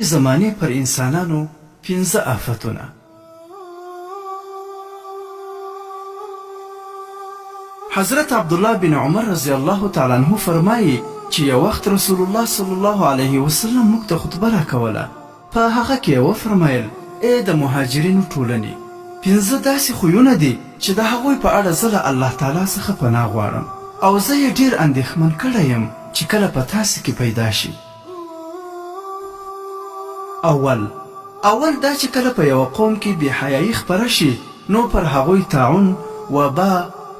زمانه پر انسانانو 15 آفتونه. حضرت عبدالله بن عمر رضی الله تعالی عنہ فرمایي چې یو وخت رسول الله صلی الله علیه وسلم موږ ته خطبه راکوله. په هغه کې وفرمایل: ای د مهاجرینو ټولنې، 15 داسې خویونه دي چې د هغوی په اړه زه له الله تعالی څخه پناه غواړم او زه یې ډېر اندېښمن کړی یم چې کله په تاسې کې پیدا شي. اول دا چې کله په یوه قوم کې بېحیایي خپره شي نو پر هغوی طاعون، وبا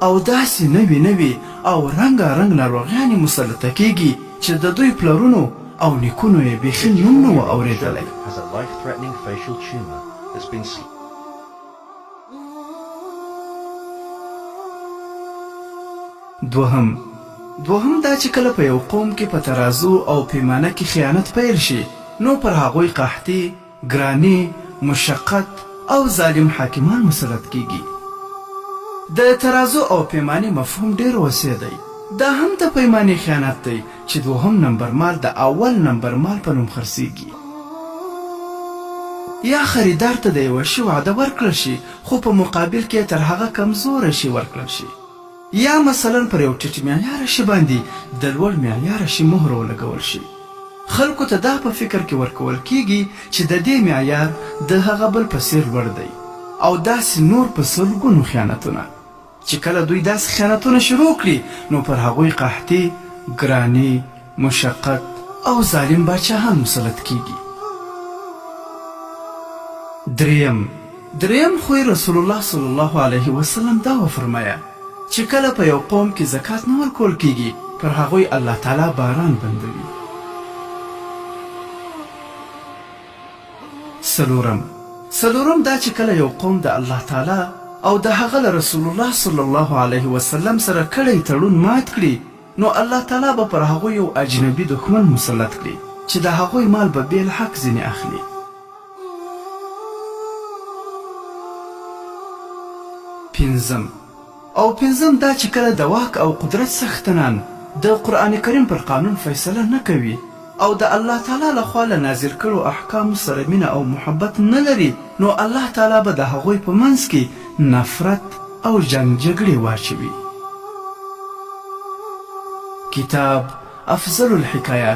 او داسې نوي او رنګارنګ ناروغیانې مسلطه کیږي چې د دوی پلرونو او نیکونو یې بیخي نوم نه و اورېدلی. دوهم دا چې کله په یو قوم کې په ترازو او پیمانه کې خیانت پیل شي نو پر هغوی قحطي، ګراني، مشقت او ظالم حاکمان مسلط کیږي. د ترازو او پیمانې مفهوم ډیر وسیع دی. دا هم د پیمانې خیانت دی چې دوهم نمبر مال د اول نمبر مال په نوم خرڅیږي. یا خریدار ته د یوه شي وعده ورکړل شي خو په مقابل کې تر هغه کمزوره شي ورکړل شي. یا مثلا پر یو ټیټ معیاره شي باندې د لوړ معیاره شي مهر ولګول شي. خلکو ته دا په فکر کې ورکول کیږي چې د دې معیار د هغه بل په څیر لوړ دی او داسې نور په سلګونو خیانتونه چې کله دوی داسې خیانتونه شروع کړي نو پر هغوی قحطي، ګراني، مشقت او ظالم باچاهان مسلط کیږي. دریم خوی رسول الله صلی الله علیه وسلم دا وفرمایه چې کله په یو قوم کې زکات نه ورکول کیږي پر هغوی الله تعالی باران بندوي. څلورم دا چې کله یو قوم د الله تعالی او د هغه له رسول الله صلی الله علیه وسلم سره کړی تړون مات کړي نو الله تعالی به پر هغوی یو اجنبي دښمن مسلط کړي چې د هغوی مال به بې له حق ځینې اخلي. پنځم دا چې کله د واک او قدرت څښتنان د قرآن کریم پر قانون فیصله نه کوي او د الله تعالی لخوا له نازل کړو احکامو سره مینه او محبت نه لري نو الله تعالی به د هغوی په منځ کې نفرت او جنګ جګړې واچوي. کتاب افضل الحکایات